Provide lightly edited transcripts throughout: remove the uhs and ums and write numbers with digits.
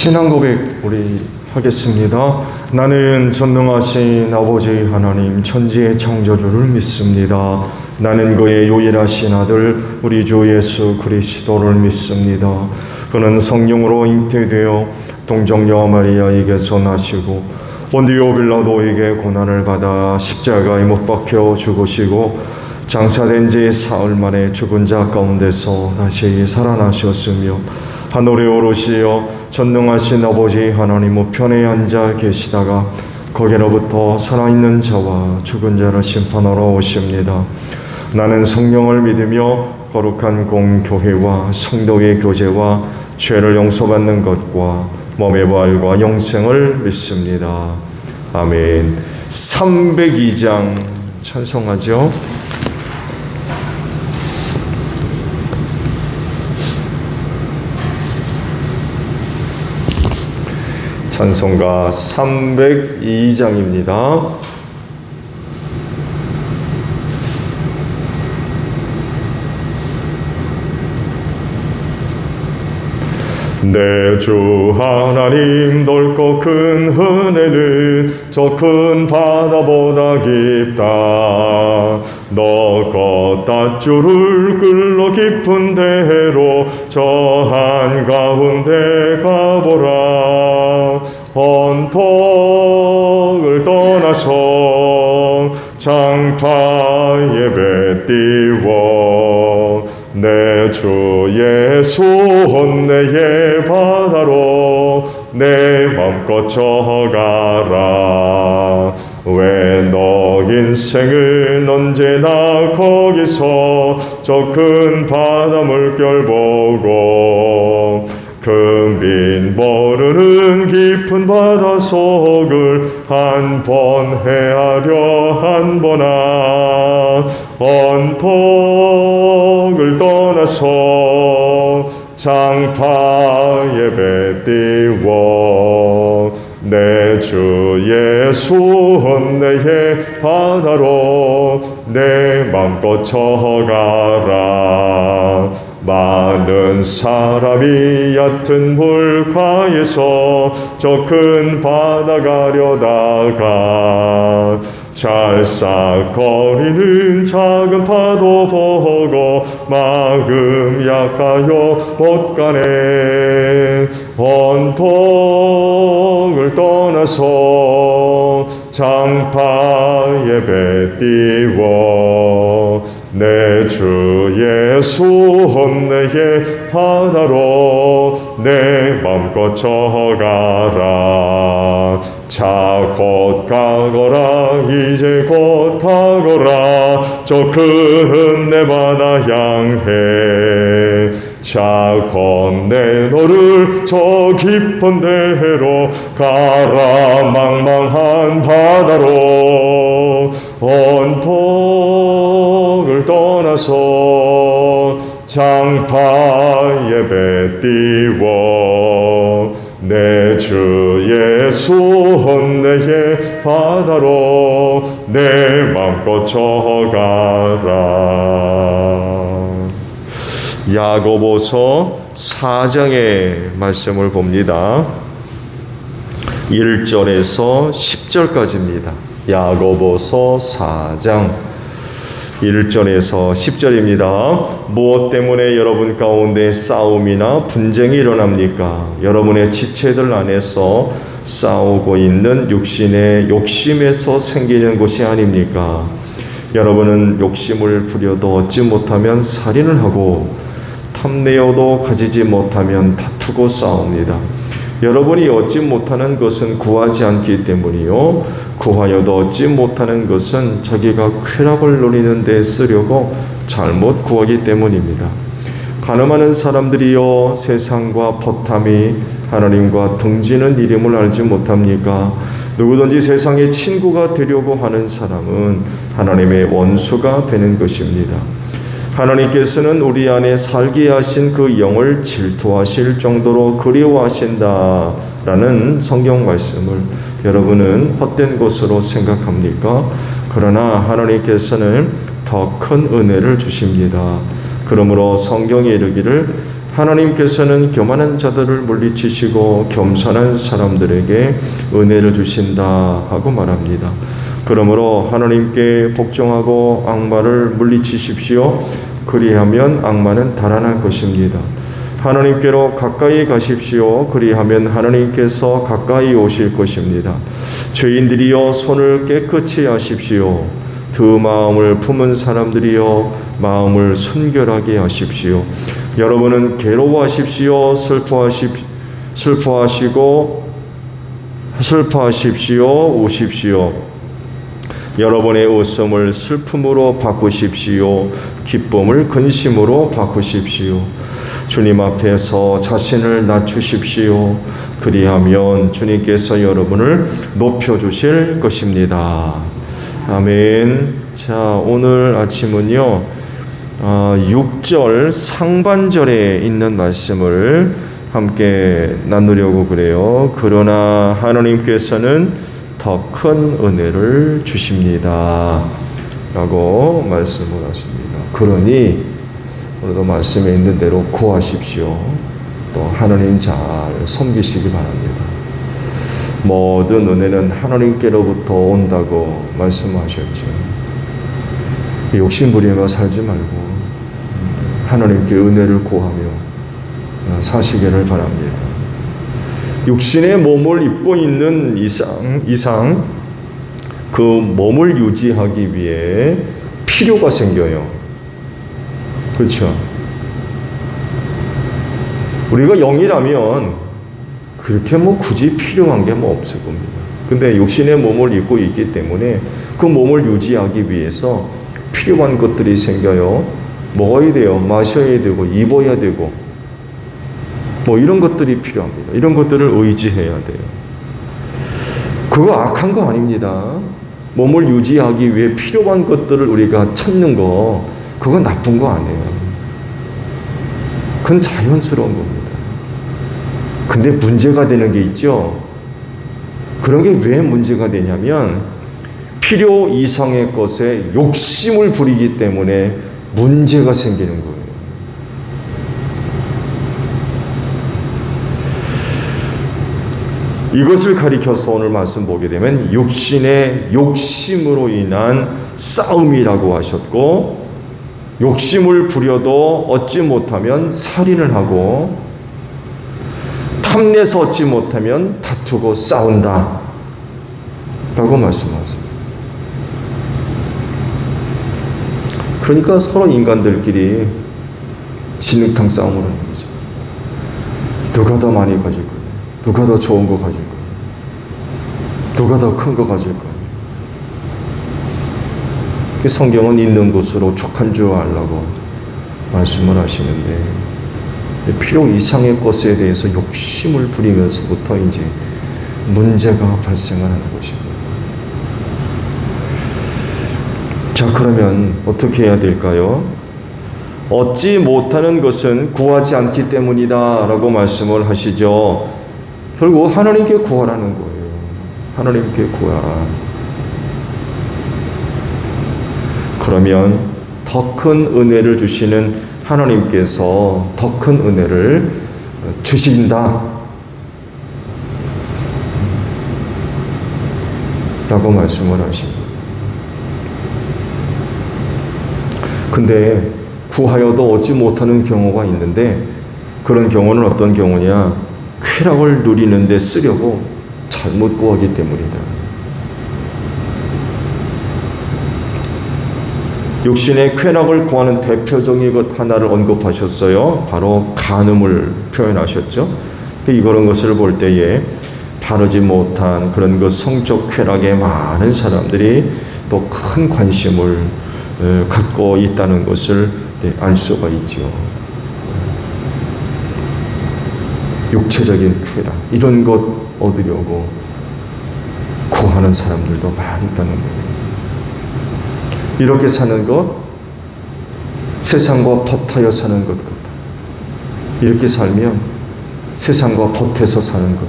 신앙 고백 우리 하겠습니다. 나는 전능하신 아버지 하나님 천지의 창조주를 믿습니다. 나는 그의 유일하신 아들 우리 주 예수 그리스도를 믿습니다. 그는 성령으로 잉태되어 동정녀 마리아에게서 나시고 본디오 빌라도에게 고난을 받아 십자가에 못 박혀 죽으시고 장사된 지 사흘 만에 죽은 자 가운데서 다시 살아나셨으며 하늘에 오르시어 전능하신 아버지 하나님 우편에 앉아 계시다가 거기로부터 살아있는 자와 죽은 자를 심판하러 오십니다. 나는 성령을 믿으며 거룩한 공교회와 성도의 교제와 죄를 용서받는 것과 몸의 부활과 영생을 믿습니다. 아멘. 302장 찬송하죠. 찬송가 302장입니다. 내 주 하나님 넓고 큰 은혜는 저 큰 바다보다 깊다. 너 걷다줄을 끌러 깊은 데로 저 한가운데 가보라. 언덕을 떠나서 장파에 배 띄워 내 주 예수 혼내의 바다로 내 맘껏 쳐가라. 왜 너 인생은 언제나 거기서 저 큰 바다 물결 보고 금빈 모르는 깊은 바다 속을 한 번 헤아려 한 번아. 언덕을 떠나서 장파에 배 띄워 내 주 예수 혼내의 바다로 내 맘껏 쳐가라. 많은 사람이 얕은 물가에서 저 큰 바다 가려다가 찰싹거리는 작은 파도 보고 마음 약하여 못 가네. 언덕을 떠나서 장파에 배 띄워 내 주 예수 혼내의 바다로 내 맘껏 쳐가라. 자 곧 가거라. 이제 곧 가거라. 저 큰 내 바다 향해. 자 곧 너를 저 깊은 데로 가라. 망망한 바다로 언덕을 떠나서 장파에 배 띄워 내 주 예수 혼내의 바다로 내 맘껏 쳐가라. 야고보서 4장의 말씀을 봅니다. 1절에서 10절까지입니다. 야고보서 4장 1절에서 10절입니다. 무엇 때문에 여러분 가운데 싸움이나 분쟁이 일어납니까? 여러분의 지체들 안에서 싸우고 있는 육신의 욕심에서 생기는 것이 아닙니까? 여러분은 욕심을 부려도 얻지 못하면 살인을 하고 탐내어도 가지지 못하면 다투고 싸웁니다. 여러분이 얻지 못하는 것은 구하지 않기 때문이요, 구하여도 얻지 못하는 것은 자기가 쾌락을 누리는 데 쓰려고 잘못 구하기 때문입니다. 가늠하는 사람들이여 세상과 포탐이 하나님과 등지는 이름을 알지 못합니까? 누구든지 세상의 친구가 되려고 하는 사람은 하나님의 원수가 되는 것입니다. 하나님께서는 우리 안에 살게 하신 그 영을 질투하실 정도로 그리워하신다라는 성경 말씀을 여러분은 헛된 것으로 생각합니까? 그러나 하나님께서는 더 큰 은혜를 주십니다. 그러므로 성경에 이르기를 하나님께서는 교만한 자들을 물리치시고 겸손한 사람들에게 은혜를 주신다 하고 말합니다. 그러므로 하나님께 복종하고 악마를 물리치십시오. 그리하면 악마는 달아날 것입니다. 하나님께로 가까이 가십시오. 그리하면 하나님께서 가까이 오실 것입니다. 죄인들이여 손을 깨끗이 하십시오. 두 마음을 품은 사람들이여 마음을 순결하게 하십시오. 여러분은 괴로워하십시오. 슬퍼하십시오. 우십시오. 여러분의 웃음을 슬픔으로 바꾸십시오. 기쁨을 근심으로 바꾸십시오. 주님 앞에서 자신을 낮추십시오. 그리하면 주님께서 여러분을 높여주실 것입니다. 아멘. 자, 오늘 아침은요, 6절 상반절에 있는 말씀을 함께 나누려고 그래요. 그러나 하나님께서는 더 큰 은혜를 주십니다. 라고 말씀을 하십니다. 그러니 오늘도 말씀에 있는 대로 구하십시오. 또 하나님 잘 섬기시기 바랍니다. 모든 은혜는 하나님께로부터 온다고 말씀하셨죠. 욕심 부리며 살지 말고 하나님께 은혜를 구하며 사시기를 바랍니다. 육신의 몸을 입고 있는 이상 그 몸을 유지하기 위해 필요가 생겨요. 그렇죠? 우리가 영이라면 그렇게 굳이 필요한 게 없을 겁니다. 근데 육신의 몸을 입고 있기 때문에 그 몸을 유지하기 위해서 필요한 것들이 생겨요. 먹어야 돼요. 마셔야 되고 입어야 되고 이런 것들이 필요합니다. 이런 것들을 의지해야 돼요. 그거 악한 거 아닙니다. 몸을 유지하기 위해 필요한 것들을 우리가 찾는 거 그건 나쁜 거 아니에요. 그건 자연스러운 겁니다. 근데 문제가 되는 게 있죠. 그런 게 왜 문제가 되냐면 필요 이상의 것에 욕심을 부리기 때문에 문제가 생기는 거예요. 이것을 가리켜서 오늘 말씀 보게 되면 육신의 욕심으로 인한 싸움이라고 하셨고, 욕심을 부려도 얻지 못하면 살인을 하고, 탐내서 얻지 못하면 다투고 싸운다 라고 말씀하세요. 그러니까 서로 인간들끼리 진흙탕 싸움을 하는 거죠. 누가 더 많이 가질 거예요? 누가 더 좋은 거 가질 거예요? 누가 더 큰 거 가질 거예요? 성경은 있는 것으로 족한 줄 알라고 말씀을 하시는데, 필요 이상의 것에 대해서 욕심을 부리면서부터 이제 문제가 발생하는 것입니다. 자, 그러면 어떻게 해야 될까요? 얻지 못하는 것은 구하지 않기 때문이다 라고 말씀을 하시죠. 결국 하나님께 구하라는 거예요. 하나님께 구하라. 그러면 더 큰 은혜를 주시는 하나님께서 더 큰 은혜를 주신다 라고 말씀을 하십니다. 근데 구하여도 얻지 못하는 경우가 있는데, 그런 경우는 어떤 경우냐? 쾌락을 누리는 데 쓰려고 잘못 구하기 때문이다. 육신의 쾌락을 구하는 대표적인 것 하나를 언급하셨어요. 바로 간음을 표현하셨죠. 이런 것을 볼 때에 바르지 못한 그런 그 성적 쾌락에 많은 사람들이 또 큰 관심을 갖고 있다는 것을 알 수가 있죠. 육체적인 쾌락, 이런 것 얻으려고 구하는 사람들도 많이 있다는 거예요. 이렇게 사는 것, 세상과 벗하여 사는 것 같다. 이렇게 살면 세상과 벗해서 사는 것.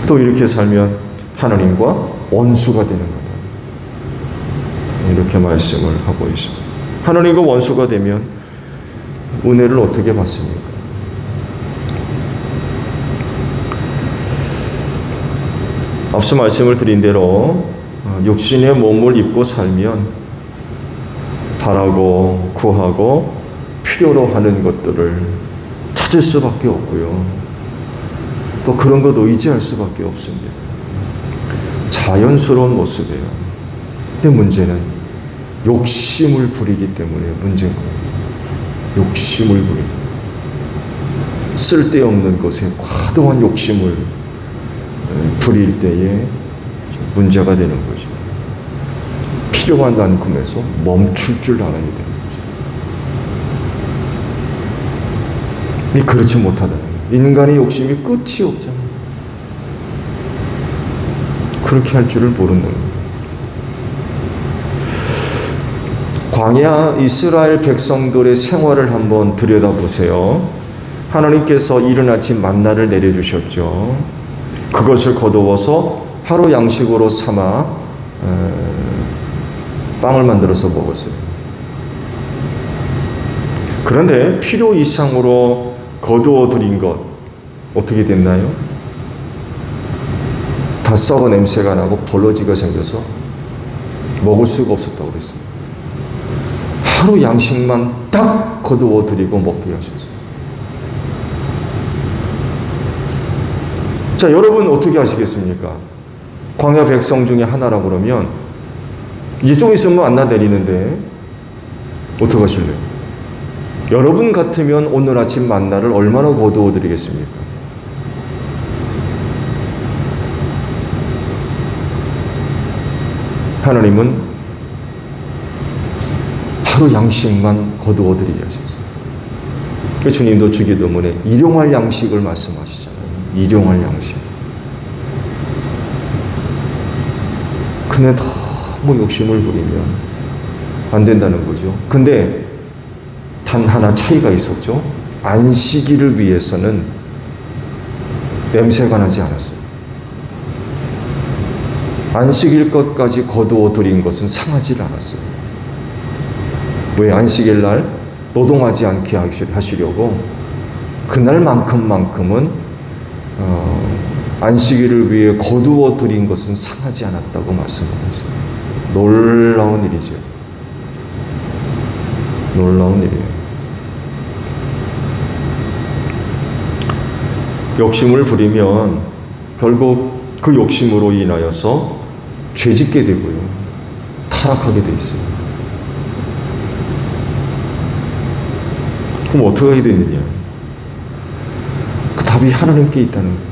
또 이렇게 살면 하나님과 원수가 되는 거다. 이렇게 말씀을 하고 있습니다. 하나님과 원수가 되면 은혜를 어떻게 받습니까? 앞서 말씀을 드린 대로 육신의 몸을 입고 살면 바라고 구하고 필요로 하는 것들을 찾을 수밖에 없고요. 또 그런 것 의지할 수밖에 없습니다. 자연스러운 모습이에요. 근데 문제는 욕심을 부리기 때문에 문제인 거예요. 욕심을 부리고 쓸데없는 것에 과도한 욕심을 부릴 때에 문제가 되는 거죠. 필요한 만큼에서 멈출 줄 알아야 되는 거죠. 그렇지 못하다는 거예요. 인간의 욕심이 끝이 없잖아요. 그렇게 할 줄을 모른다는 거예요. 광야 이스라엘 백성들의 생활을 한번 들여다보세요. 하나님께서 이른 아침 만나를 내려주셨죠. 그것을 거두어서 하루 양식으로 삼아 빵을 만들어서 먹었어요. 그런데 필요 이상으로 거두어 들인 것 어떻게 됐나요? 다 썩어 냄새가 나고 벌러지가 생겨서 먹을 수가 없었다고 그랬어요. 하루 양식만 딱 거두어 드리고 먹게 하셨어요. 자, 여러분 어떻게 하시겠습니까? 광야 백성 중에 하나라고 그러면 이제 좀 있으면 만나 내리는데 어떻게 하실래요? 여러분 같으면 오늘 아침 만나를 얼마나 거두어 드리겠습니까? 하나님은 하루 양식만 거두어 드리게 하셨어요. 주님도 주기도문에 일용할 양식을 말씀하시잖아요. 일용할 양식. 근데 너무 욕심을 부리면 안 된다는 거죠. 근데 단 하나 차이가 있었죠. 안식일을 위해서는 냄새가 나지 않았어요. 안식일 것까지 거두어 드린 것은 상하지 않았어요. 왜? 안식일 날 노동하지 않게 하시려고 그날만큼은 안식일을 위해 거두어 드린 것은 상하지 않았다고 말씀하셨어요. 놀라운 일이죠. 놀라운 일이에요. 욕심을 부리면 결국 그 욕심으로 인하여서 죄짓게 되고요. 타락하게 돼 있어요. 그럼 어떻게 하게 되느냐? 그 답이 하나님께 있다는 거예요.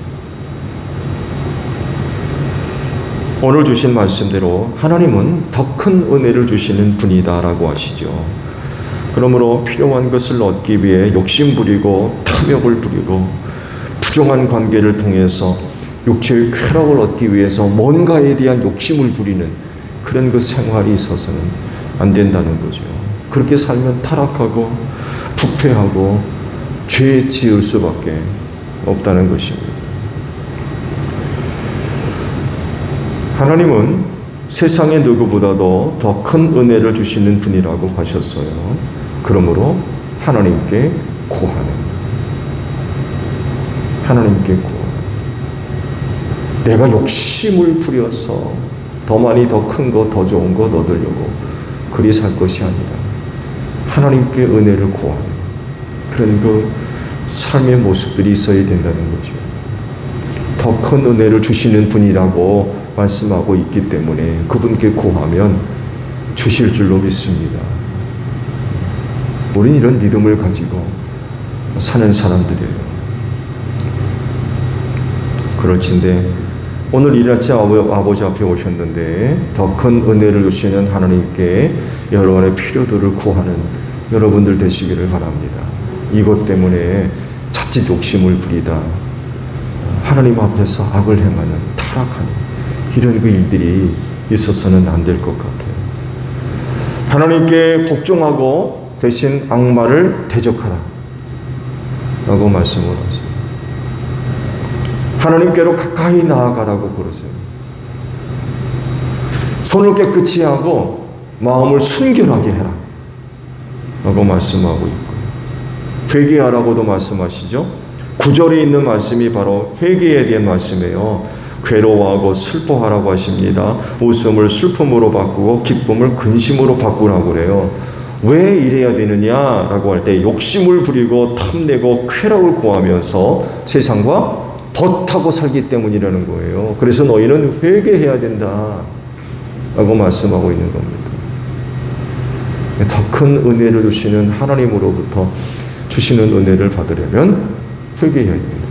오늘 주신 말씀대로 하나님은 더 큰 은혜를 주시는 분이다라고 하시죠. 그러므로 필요한 것을 얻기 위해 욕심 부리고 탐욕을 부리고 부정한 관계를 통해서 육체의 쾌락을 얻기 위해서 뭔가에 대한 욕심을 부리는 그런 그 생활이 있어서는 안 된다는 거죠. 그렇게 살면 타락하고 부패하고 죄 지을 수밖에 없다는 것입니다. 하나님은 세상의 누구보다도 더 큰 은혜를 주시는 분이라고 하셨어요. 그러므로 하나님께 구하는, 하나님께 구하는, 내가 욕심을 부려서 더 많이 더 큰 거, 더 좋은 거 얻으려고 그리 살 것이 아니라 하나님께 은혜를 구하는 그런 그 삶의 모습들이 있어야 된다는 거죠. 더 큰 은혜를 주시는 분이라고 말씀하고 있기 때문에 그분께 구하면 주실 줄로 믿습니다. 우리는 이런 믿음을 가지고 사는 사람들이에요. 그럴진데 오늘 이 아침 아버지 앞에 오셨는데 더 큰 은혜를 주시는 하나님께 여러분의 필요들을 구하는 여러분들 되시기를 바랍니다. 이것 때문에 자칫 욕심을 부리다 하나님 앞에서 악을 행하는, 타락하는 이런 그 일들이 있어서는 안 될 것 같아요. 하나님께 복종하고 대신 악마를 대적하라 라고 말씀을 하세요. 하나님께로 가까이 나아가라고 그러세요. 손을 깨끗이 하고 마음을 순결하게 해라 라고 말씀하고 있고, 회개하라고도 말씀하시죠. 9절에 있는 말씀이 바로 회개에 대한 말씀이에요. 괴로워하고 슬퍼하라고 하십니다. 웃음을 슬픔으로 바꾸고 기쁨을 근심으로 바꾸라고 그래요. 왜 이래야 되느냐라고 할 때 욕심을 부리고 탐내고 쾌락을 구하면서 세상과 벗하고 살기 때문이라는 거예요. 그래서 너희는 회개해야 된다 라고 말씀하고 있는 겁니다. 더 큰 은혜를 주시는 하나님으로부터 주시는 은혜를 받으려면 회개해야 됩니다.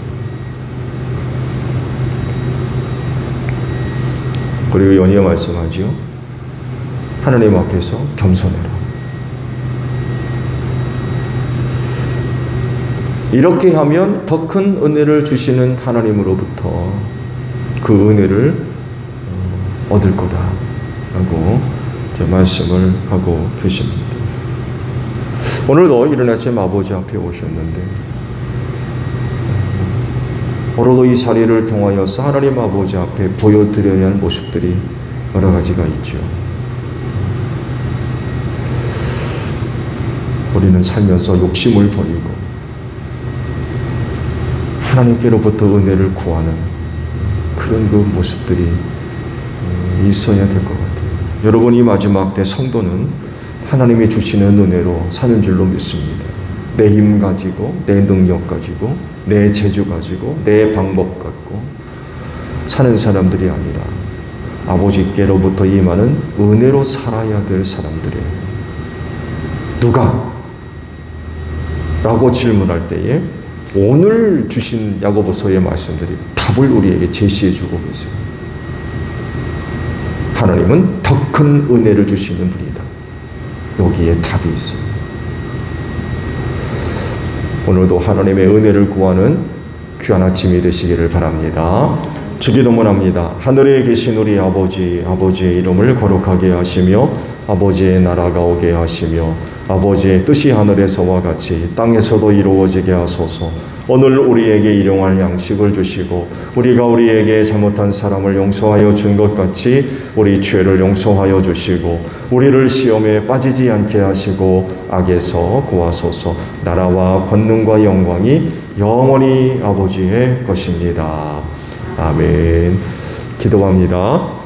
그리고 연이어 말씀하지요. 하나님 앞에서 겸손해라. 이렇게 하면 더 큰 은혜를 주시는 하나님으로부터 그 은혜를 얻을 거다라고 말씀을 하고 계십니다. 오늘도 이른 아침 아버지 앞에 오셨는데 오늘도 이 자리를 통하여서 하나님 아버지 앞에 보여드려야 할 모습들이 여러 가지가 있죠. 우리는 살면서 욕심을 버리고 하나님께로부터 은혜를 구하는 그런 그 모습들이 있어야 될 것 같아요. 여러분, 이 마지막 때 성도는 하나님이 주시는 은혜로 사는 줄로 믿습니다. 내 힘 가지고, 내 능력 가지고, 내 재주 가지고, 내 방법 갖고 사는 사람들이 아니라 아버지께로부터 임하는 은혜로 살아야 될 사람들이에요. 누가? 라고 질문할 때에 오늘 주신 야고보서의 말씀들이 답을 우리에게 제시해 주고 계세요. 하나님은 더 큰 은혜를 주시는 분이다. 여기에 답이 있어요. 오늘도 하나님의 은혜를 구하는 귀한 아침이 되시기를 바랍니다. 주기도문합니다. 하늘에 계신 우리 아버지, 아버지의 이름을 거룩하게 하시며 아버지의 나라가 오게 하시며 아버지의 뜻이 하늘에서와 같이 땅에서도 이루어지게 하소서. 오늘 우리에게 일용할 양식을 주시고 우리가 우리에게 잘못한 사람을 용서하여 준 것 같이 우리 죄를 용서하여 주시고 우리를 시험에 빠지지 않게 하시고 악에서 구하소서. 나라와 권능과 영광이 영원히 아버지의 것입니다. 아멘. 기도합니다.